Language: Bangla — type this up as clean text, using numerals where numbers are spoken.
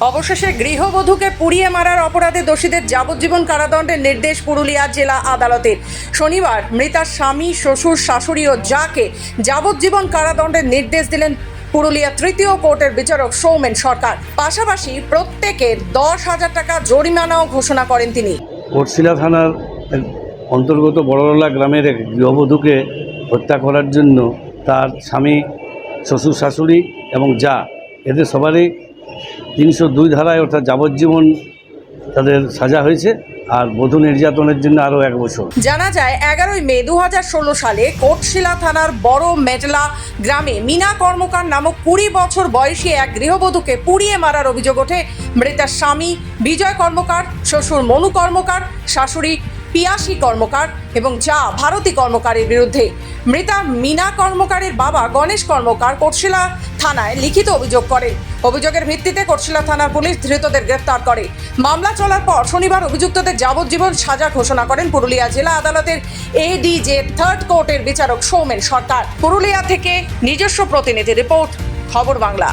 অবশেষে গৃহবধূকে পুড়িয়ে মারার অপরাধে দোষীদের যাবজ্জীবন কারাদণ্ডের নির্দেশ পুরুলিয়া জেলা আদালতের। শনিবার মৃতার স্বামী, শ্বশুর, শাশুড়ি ও যাকে যাবজ্জীবন কারাদণ্ডের নির্দেশ দিলেন পুরুলিয়া তৃতীয় কোর্টের বিচারক সৌমেন সরকার। পাশাপাশি প্রত্যেকের 10,000 টাকা জরিমানাও ঘোষণা করেন তিনি। কোটশিলা থানার অন্তর্গত বড়লা গ্রামের এক গৃহবধূকে হত্যা করার জন্য তার স্বামী, শ্বশুর, শাশুড়ি এবং যা, এদের সবারই 302 ধারায় অর্থাৎ যাবজ্জীবন তাদের সাজা হয়েছে, আর বধূ নির্যাতনের জন্য আরও 1 বছর। জানা যায় 11ই মে 2016 সালে কোটশিলা থানার বড় মেটলা গ্রামে মিনা কর্মকার নামক 20 বছর বয়সী এক গৃহবধূকে পুড়িয়ে মারার অভিযোগ ওঠে মৃতার স্বামী বিজয় কর্মকার, শ্বশুর মনু কর্মকার, শাশুড়ি পিয়াসী কর্মকার এবং যা ভারতী কর্মকারের বিরুদ্ধে। মৃতা মিনা কর্মকারের বাবা গণেশ কর্মকার কোটশিলা থানায় লিখিত অভিযোগ করেন। অভিযোগের ভিত্তিতে কোটশিলা থানার পুলিশ ধৃতদের গ্রেফতার করে। মামলা চলার পর শনিবার অভিযুক্তদের যাবজ্জীবন সাজা ঘোষণা করেন পুরুলিয়া জেলা আদালতের এডিজে থার্ড কোর্টের বিচারক সৌমেন সরকার। পুরুলিয়া থেকে নিজস্ব প্রতিনিধি রিপোর্ট, খবর বাংলা।